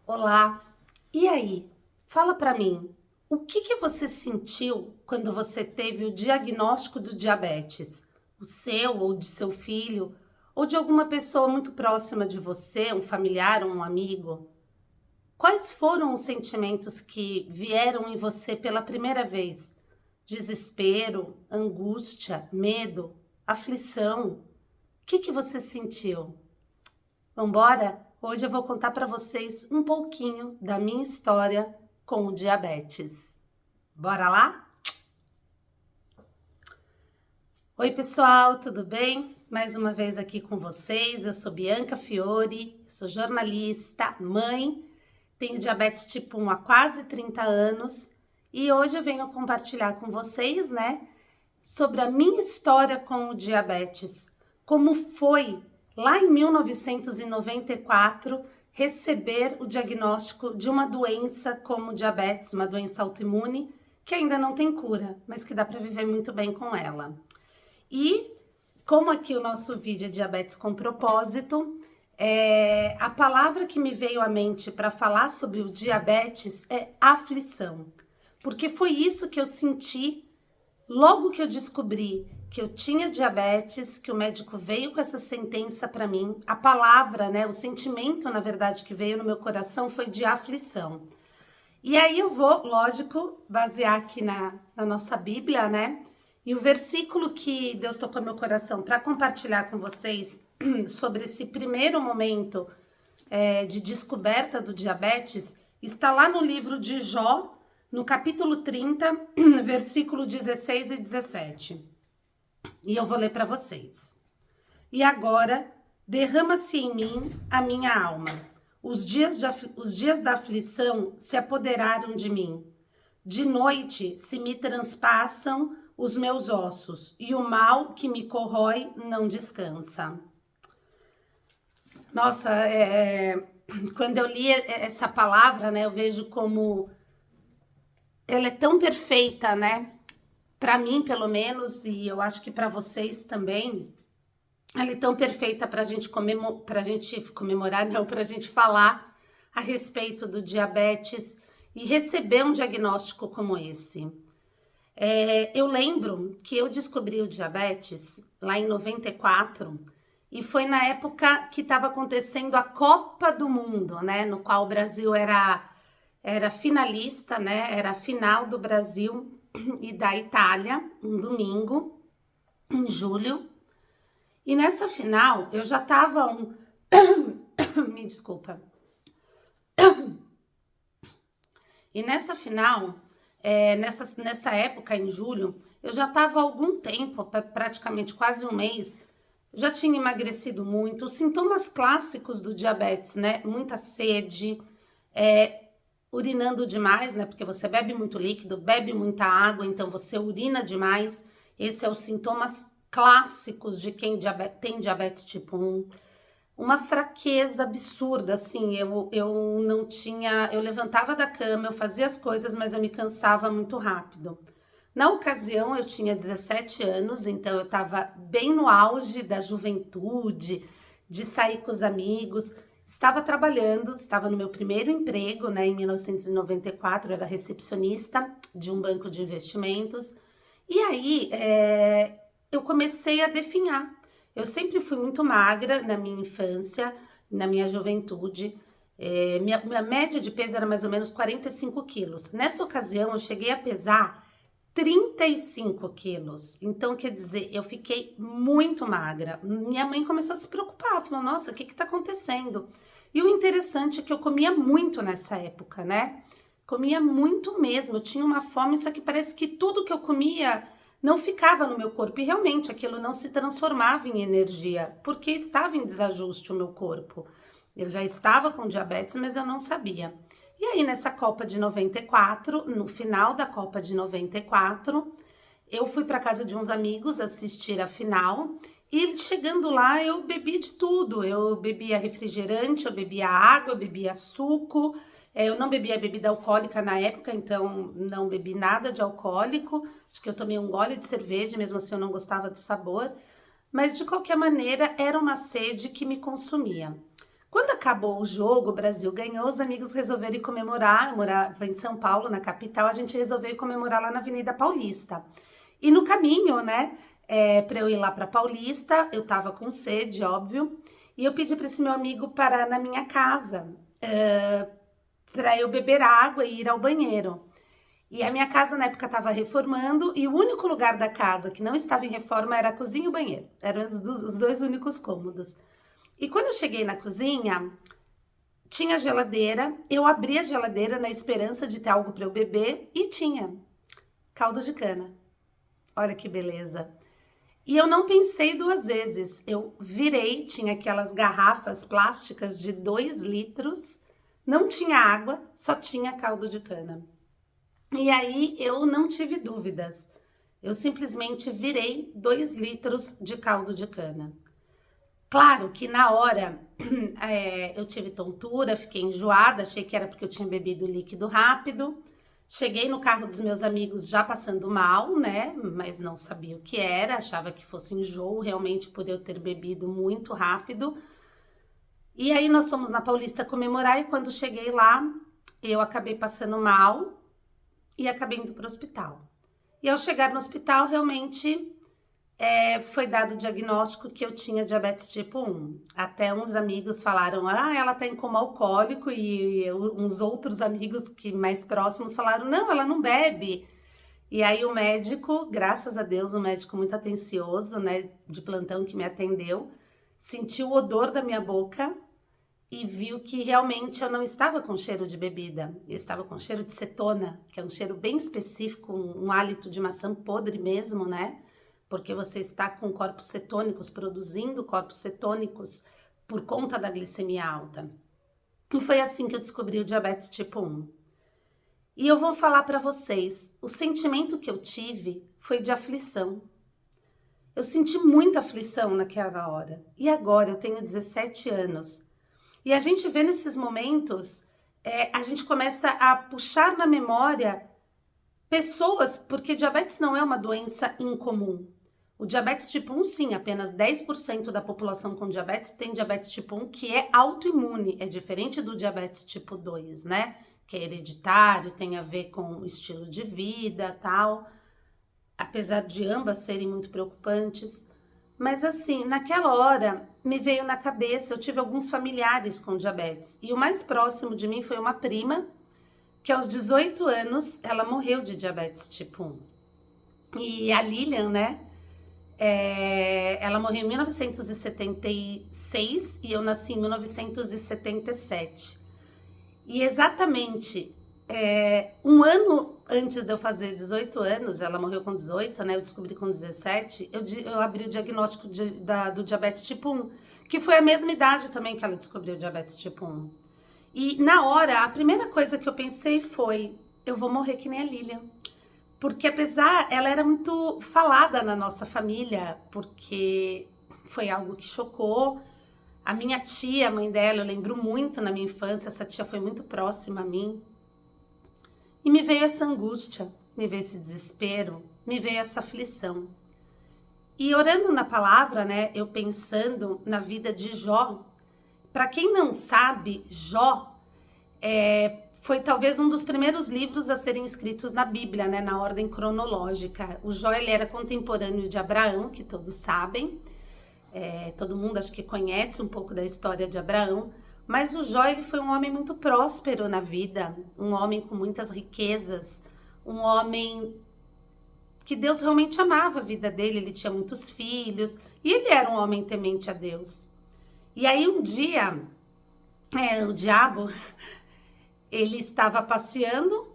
Olá, e aí? Fala pra mim, o que você sentiu quando você teve o diagnóstico do diabetes? O seu ou de seu filho, ou de alguma pessoa muito próxima de você, um familiar ou um amigo? Quais foram os sentimentos que vieram em você pela primeira vez? Desespero, angústia, medo, aflição? O que você sentiu? Vambora? Hoje eu vou contar para vocês um pouquinho da minha história com o diabetes. Bora lá? Oi, pessoal, tudo bem? Mais uma vez aqui com vocês. Eu sou Bianca Fiore, sou jornalista, mãe, tenho diabetes tipo 1 há quase 30 anos e hoje eu venho compartilhar com vocês, né, sobre a minha história com o diabetes. Como foi lá em 1994 receber o diagnóstico de uma doença como diabetes, uma doença autoimune que ainda não tem cura, mas que dá para viver muito bem com ela. E como aqui o nosso vídeo é diabetes com propósito, a palavra que me veio à mente para falar sobre o diabetes é aflição, porque foi isso que eu senti logo que eu descobri que eu tinha diabetes, que o médico veio com essa sentença para mim. A palavra, né, o sentimento, na verdade, que veio no meu coração foi de aflição. E aí eu vou, lógico, basear aqui na nossa Bíblia, né? E o versículo que Deus tocou no meu coração para compartilhar com vocês sobre esse primeiro momento de descoberta do diabetes está lá no livro de Jó, no capítulo 30, versículo 16 e 17. E eu vou ler para vocês. E agora, derrama-se em mim a minha alma. Os dias da aflição se apoderaram de mim. De noite se me transpassam os meus ossos, e o mal que me corrói não descansa. Nossa, quando eu li essa palavra, né, eu vejo como ela é tão perfeita, né? Para mim, pelo menos, e eu acho que para vocês também, ela é tão perfeita para a gente comemorar, não, para a gente falar a respeito do diabetes e receber um diagnóstico como esse. Eu lembro que eu descobri o diabetes lá em 94 e foi na época que estava acontecendo a Copa do Mundo, né? No qual o Brasil era finalista, né? Era a final do Brasil e da Itália, um domingo, em julho. E nessa final, eu já tava me desculpa. E nessa final, nessa época, em julho, eu já tava há algum tempo, praticamente quase um mês, já tinha emagrecido muito. Os sintomas clássicos do diabetes, né? Muita sede, urinando demais, né? Porque você bebe muito líquido, bebe muita água, então você urina demais. Esse é os sintomas clássicos de quem tem diabetes tipo 1. Uma fraqueza absurda, assim, eu não tinha... Eu levantava da cama, eu fazia as coisas, mas eu me cansava muito rápido. Na ocasião, eu tinha 17 anos, então eu estava bem no auge da juventude, de sair com os amigos. Estava trabalhando, estava no meu primeiro emprego, né, em 1994, eu era recepcionista de um banco de investimentos. E aí, eu comecei a definhar. Eu sempre fui muito magra na minha infância, na minha juventude. Minha média de peso era mais ou menos 45 quilos. Nessa ocasião, eu cheguei a pesar 35 quilos. Então, quer dizer, eu fiquei muito magra. Minha mãe começou a se preocupar, falou, nossa, o que que tá acontecendo? E o interessante é que eu comia muito nessa época, né? Comia muito mesmo, eu tinha uma fome, só que parece que tudo que eu comia não ficava no meu corpo. E realmente, aquilo não se transformava em energia, porque estava em desajuste o meu corpo. Eu já estava com diabetes, mas eu não sabia. E aí, nessa Copa de 94, no final da Copa de 94, eu fui para casa de uns amigos assistir a final e chegando lá eu bebi de tudo. Eu bebia refrigerante, eu bebia água, eu bebia suco. Eu não bebia bebida alcoólica na época, então não bebi nada de alcoólico. Acho que eu tomei um gole de cerveja, mesmo assim eu não gostava do sabor. Mas de qualquer maneira, era uma sede que me consumia. Quando acabou o jogo, o Brasil ganhou, os amigos resolveram ir comemorar. Eu morava em São Paulo, na capital, a gente resolveu ir comemorar lá na Avenida Paulista. E no caminho, né, para eu ir lá para Paulista, eu tava com sede, óbvio, e eu pedi para esse meu amigo parar na minha casa, para eu beber água e ir ao banheiro. E a minha casa na época estava reformando e o único lugar da casa que não estava em reforma era a cozinha e o banheiro. Eram os dois únicos cômodos. E quando eu cheguei na cozinha, tinha geladeira. Eu abri a geladeira na esperança de ter algo para eu beber e tinha caldo de cana. Olha que beleza. E eu não pensei duas vezes. Eu virei, tinha aquelas garrafas plásticas de 2 litros. Não tinha água, só tinha caldo de cana. E aí eu não tive dúvidas. Eu simplesmente virei 2 litros de caldo de cana. Claro que na hora eu tive tontura, fiquei enjoada, achei que era porque eu tinha bebido líquido rápido. Cheguei no carro dos meus amigos já passando mal, né? Mas não sabia o que era, achava que fosse enjoo, realmente por eu ter bebido muito rápido. E aí nós fomos na Paulista comemorar e quando cheguei lá, eu acabei passando mal e acabei indo para o hospital. E ao chegar no hospital, realmente foi dado o diagnóstico que eu tinha diabetes tipo 1. Até uns amigos falaram, ela tá em coma alcoólico, e uns outros amigos que mais próximos falaram, não, ela não bebe. E aí o médico, graças a Deus, um médico muito atencioso, né, de plantão que me atendeu, sentiu o odor da minha boca e viu que realmente eu não estava com cheiro de bebida, eu estava com cheiro de cetona, que é um cheiro bem específico, um hálito de maçã podre mesmo, né? Porque você está com corpos cetônicos, produzindo corpos cetônicos por conta da glicemia alta. E foi assim que eu descobri o diabetes tipo 1. E eu vou falar para vocês, o sentimento que eu tive foi de aflição. Eu senti muita aflição naquela hora. E agora eu tenho 17 anos. E a gente vê nesses momentos, a gente começa a puxar na memória pessoas, porque diabetes não é uma doença incomum. O diabetes tipo 1, sim, apenas 10% da população com diabetes tem diabetes tipo 1, que é autoimune, é diferente do diabetes tipo 2, né? Que é hereditário, tem a ver com o estilo de vida, tal. Apesar de ambas serem muito preocupantes. Mas assim, naquela hora, me veio na cabeça, eu tive alguns familiares com diabetes. E o mais próximo de mim foi uma prima, que aos 18 anos, ela morreu de diabetes tipo 1. E a Lilian, né? Ela morreu em 1976 e eu nasci em 1977. E exatamente um ano antes de eu fazer 18 anos, ela morreu com 18, né? Eu descobri com 17, eu abri o diagnóstico do diabetes tipo 1, que foi a mesma idade também que ela descobriu o diabetes tipo 1. E na hora, a primeira coisa que eu pensei foi, eu vou morrer que nem a Lilian. Porque apesar, ela era muito falada na nossa família, porque foi algo que chocou. A minha tia, a mãe dela, eu lembro muito na minha infância, essa tia foi muito próxima a mim. E me veio essa angústia, me veio esse desespero, me veio essa aflição. E orando na palavra, né, eu pensando na vida de Jó. Para quem não sabe, Jó foi talvez um dos primeiros livros a serem escritos na Bíblia, né, na ordem cronológica. O Jó, ele era contemporâneo de Abraão, que todos sabem. Todo mundo acho que conhece um pouco da história de Abraão. Mas o Jó, ele foi um homem muito próspero na vida, um homem com muitas riquezas, um homem que Deus realmente amava a vida dele, ele tinha muitos filhos, e ele era um homem temente a Deus. E aí um dia, o diabo, ele estava passeando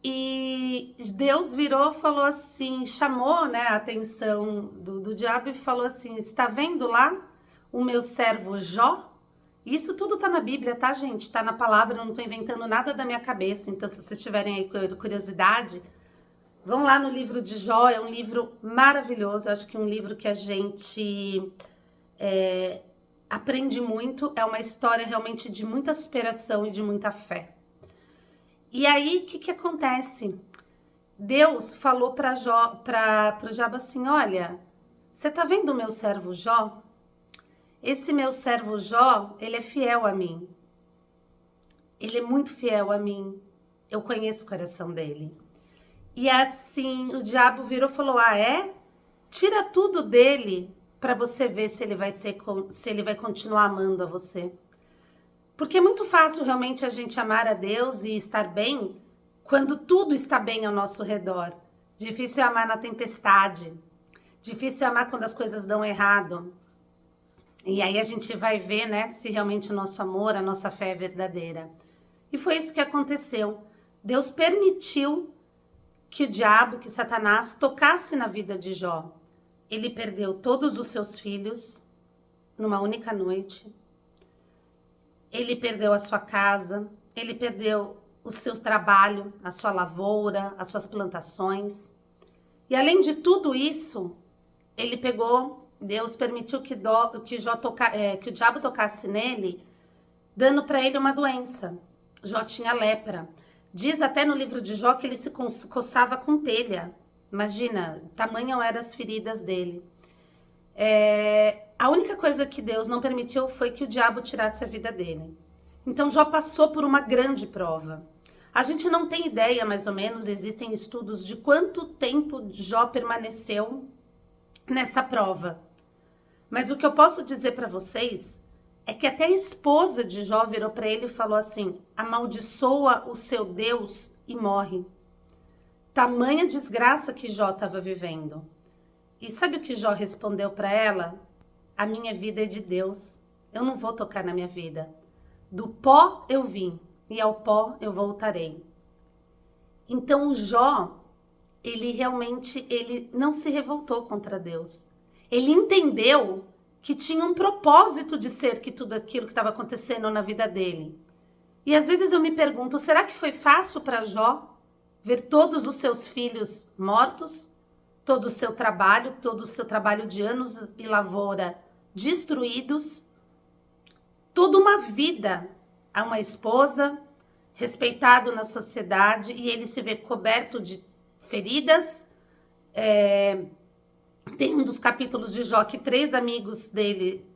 e Deus virou, falou assim, chamou, né, a atenção do diabo e falou assim, está vendo lá o meu servo Jó? Isso tudo tá na Bíblia, tá, gente? Tá na palavra, eu não tô inventando nada da minha cabeça. Então, se vocês tiverem aí curiosidade, vão lá no livro de Jó, é um livro maravilhoso. Eu acho que é um livro que a gente aprende muito. É uma história realmente de muita superação e de muita fé. E aí, o que acontece? Deus falou para o diabo assim, olha, você tá vendo o meu servo Jó? esse meu servo Jó, ele é fiel a mim. Ele é muito fiel a mim. Eu conheço o coração dele. E assim, o diabo virou e falou: ah, é? Tira tudo dele para você ver se ele vai continuar amando a você. Porque é muito fácil realmente a gente amar a Deus e estar bem quando tudo está bem ao nosso redor. Difícil é amar na tempestade. Difícil é amar quando as coisas dão errado. E aí a gente vai ver, né, se realmente o nosso amor, a nossa fé é verdadeira. E foi isso que aconteceu. Deus permitiu que o diabo, que Satanás, tocasse na vida de Jó. Ele perdeu todos os seus filhos numa única noite. Ele perdeu a sua casa, ele perdeu o seu trabalho, a sua lavoura, as suas plantações. E além de tudo isso, ele pegou, Deus permitiu que o diabo tocasse nele, dando para ele uma doença. Jó tinha lepra. Diz até no livro de Jó que ele se coçava com telha. Imagina, tamanho eram as feridas dele. A única coisa que Deus não permitiu foi que o diabo tirasse a vida dele. Então Jó passou por uma grande prova. A gente não tem ideia, mais ou menos, existem estudos de quanto tempo Jó permaneceu nessa prova. Mas o que eu posso dizer para vocês é que até a esposa de Jó virou para ele e falou assim: amaldiçoa o seu Deus e morre. Tamanha desgraça que Jó estava vivendo. E sabe o que Jó respondeu para ela? A minha vida é de Deus. Eu não vou tocar na minha vida. Do pó eu vim e ao pó eu voltarei. Então o Jó, ele não se revoltou contra Deus. Ele entendeu que tinha um propósito de ser que tudo aquilo que estava acontecendo na vida dele. E às vezes eu me pergunto, será que foi fácil para Jó ver todos os seus filhos mortos? Todo o seu trabalho de anos e lavoura destruídos, toda uma vida a uma esposa, respeitado na sociedade, e ele se vê coberto de feridas. Tem um dos capítulos de Jó que 3 amigos dele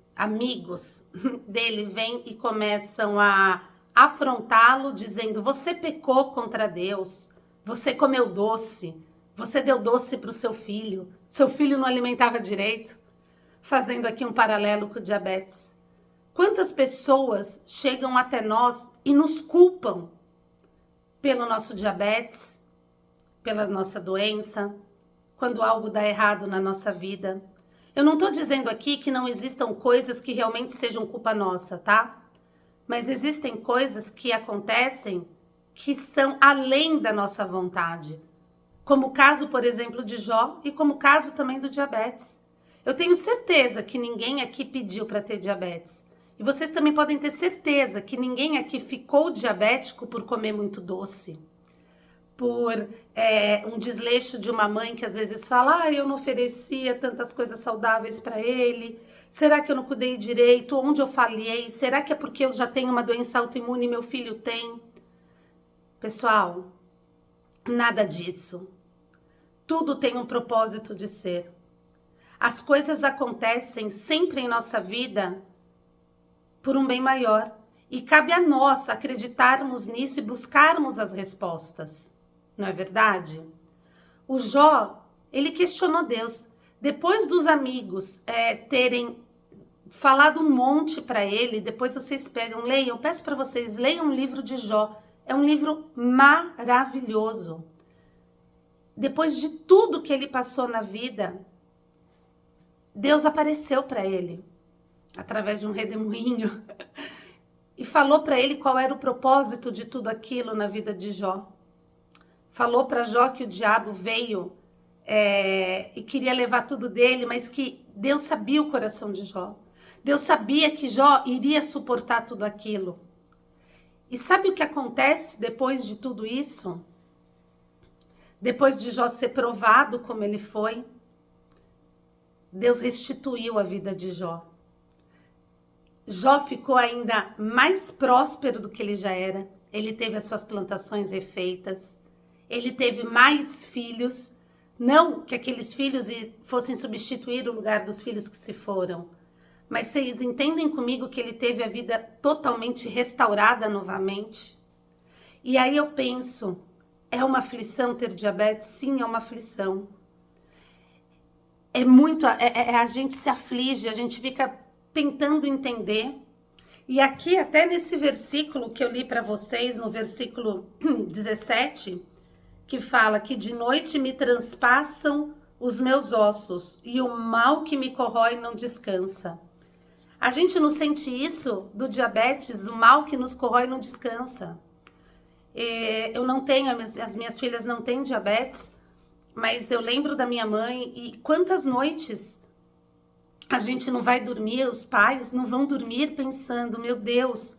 vêm e começam a afrontá-lo, dizendo: você pecou contra Deus, você comeu doce, você deu doce para o seu filho não alimentava direito. Fazendo aqui um paralelo com o diabetes. Quantas pessoas chegam até nós e nos culpam pelo nosso diabetes, pela nossa doença, quando algo dá errado na nossa vida. Eu não estou dizendo aqui que não existam coisas que realmente sejam culpa nossa, tá? Mas existem coisas que acontecem que são além da nossa vontade. Como o caso, por exemplo, de Jó e como o caso também do diabetes. Eu tenho certeza que ninguém aqui pediu para ter diabetes. E vocês também podem ter certeza que ninguém aqui ficou diabético por comer muito doce. Por um desleixo de uma mãe que às vezes fala: eu não oferecia tantas coisas saudáveis para ele. Será que eu não cuidei direito? Onde eu falhei? Será que é porque eu já tenho uma doença autoimune e meu filho tem? Pessoal, nada disso. Tudo tem um propósito de ser. As coisas acontecem sempre em nossa vida por um bem maior. E cabe a nós acreditarmos nisso e buscarmos as respostas. Não é verdade? O Jó, ele questionou Deus. Depois dos amigos terem falado um monte para ele, depois vocês pegam, leiam, eu peço para vocês, leiam o livro de Jó. É um livro maravilhoso. Depois de tudo que ele passou na vida, Deus apareceu para ele, através de um redemoinho, e falou para ele qual era o propósito de tudo aquilo na vida de Jó. Falou para Jó que o diabo veio e queria levar tudo dele, mas que Deus sabia o coração de Jó. Deus sabia que Jó iria suportar tudo aquilo. E sabe o que acontece depois de tudo isso? Depois de Jó ser provado como ele foi, Deus restituiu a vida de Jó. Jó ficou ainda mais próspero do que ele já era. Ele teve as suas plantações refeitas. Ele teve mais filhos. Não que aqueles filhos fossem substituir o lugar dos filhos que se foram. Mas vocês entendem comigo que ele teve a vida totalmente restaurada novamente? E aí eu penso, é uma aflição ter diabetes? Sim, é uma aflição. É muito, a gente se aflige, a gente fica tentando entender. E aqui, até nesse versículo que eu li para vocês, no versículo 17, que fala que de noite me transpassam os meus ossos e o mal que me corrói não descansa. A gente não sente isso do diabetes, o mal que nos corrói não descansa. Eu não tenho, as minhas filhas não têm diabetes, mas eu lembro da minha mãe e quantas noites a gente não vai dormir, os pais não vão dormir pensando, meu Deus,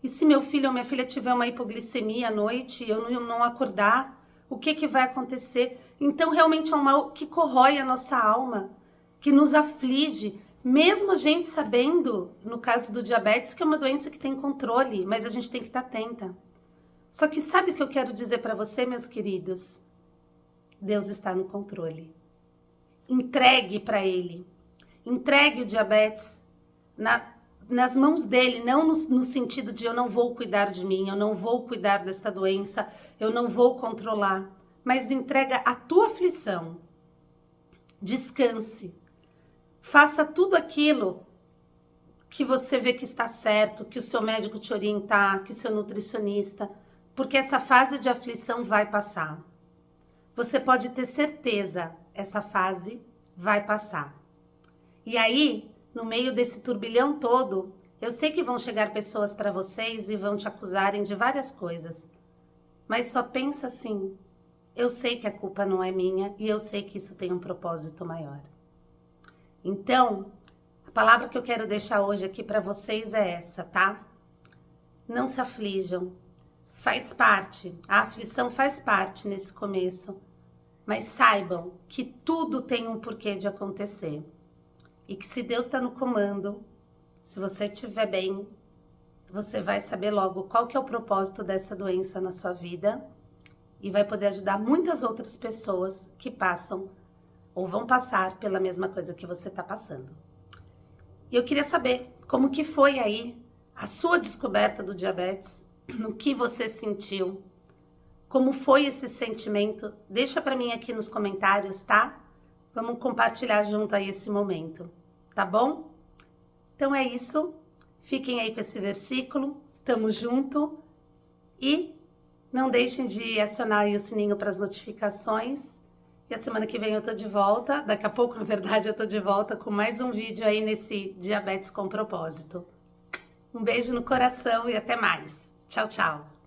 e se meu filho ou minha filha tiver uma hipoglicemia à noite e eu não acordar, o que vai acontecer? Então realmente é um mal que corrói a nossa alma, que nos aflige, mesmo a gente sabendo, no caso do diabetes, que é uma doença que tem controle, mas a gente tem que estar atenta. Só que sabe o que eu quero dizer para você, meus queridos? Deus está no controle. Entregue para Ele. Entregue o diabetes nas mãos dele, não no sentido de eu não vou cuidar de mim, eu não vou cuidar desta doença, eu não vou controlar. Mas entrega a tua aflição. Descanse. Faça tudo aquilo que você vê que está certo, que o seu médico te orientar, que o seu nutricionista, porque essa fase de aflição vai passar. Você pode ter certeza, essa fase vai passar. E aí, no meio desse turbilhão todo, eu sei que vão chegar pessoas para vocês e vão te acusarem de várias coisas. Mas só pensa assim, eu sei que a culpa não é minha e eu sei que isso tem um propósito maior. Então, a palavra que eu quero deixar hoje aqui para vocês é essa, tá? Não se aflijam. Faz parte, a aflição faz parte nesse começo. Mas saibam que tudo tem um porquê de acontecer. E que se Deus está no comando, se você estiver bem, você vai saber logo qual que é o propósito dessa doença na sua vida e vai poder ajudar muitas outras pessoas que passam ou vão passar pela mesma coisa que você está passando. E eu queria saber como que foi aí a sua descoberta do diabetes, no que você sentiu, como foi esse sentimento? Deixa para mim aqui nos comentários, tá? Vamos compartilhar junto aí esse momento, tá bom? Então é isso. Fiquem aí com esse versículo. Tamo junto. E não deixem de acionar aí o sininho para as notificações. E a semana que vem eu tô de volta. Daqui a pouco, na verdade, eu tô de volta com mais um vídeo aí nesse Diabetes com Propósito. Um beijo no coração e até mais. Tchau, tchau.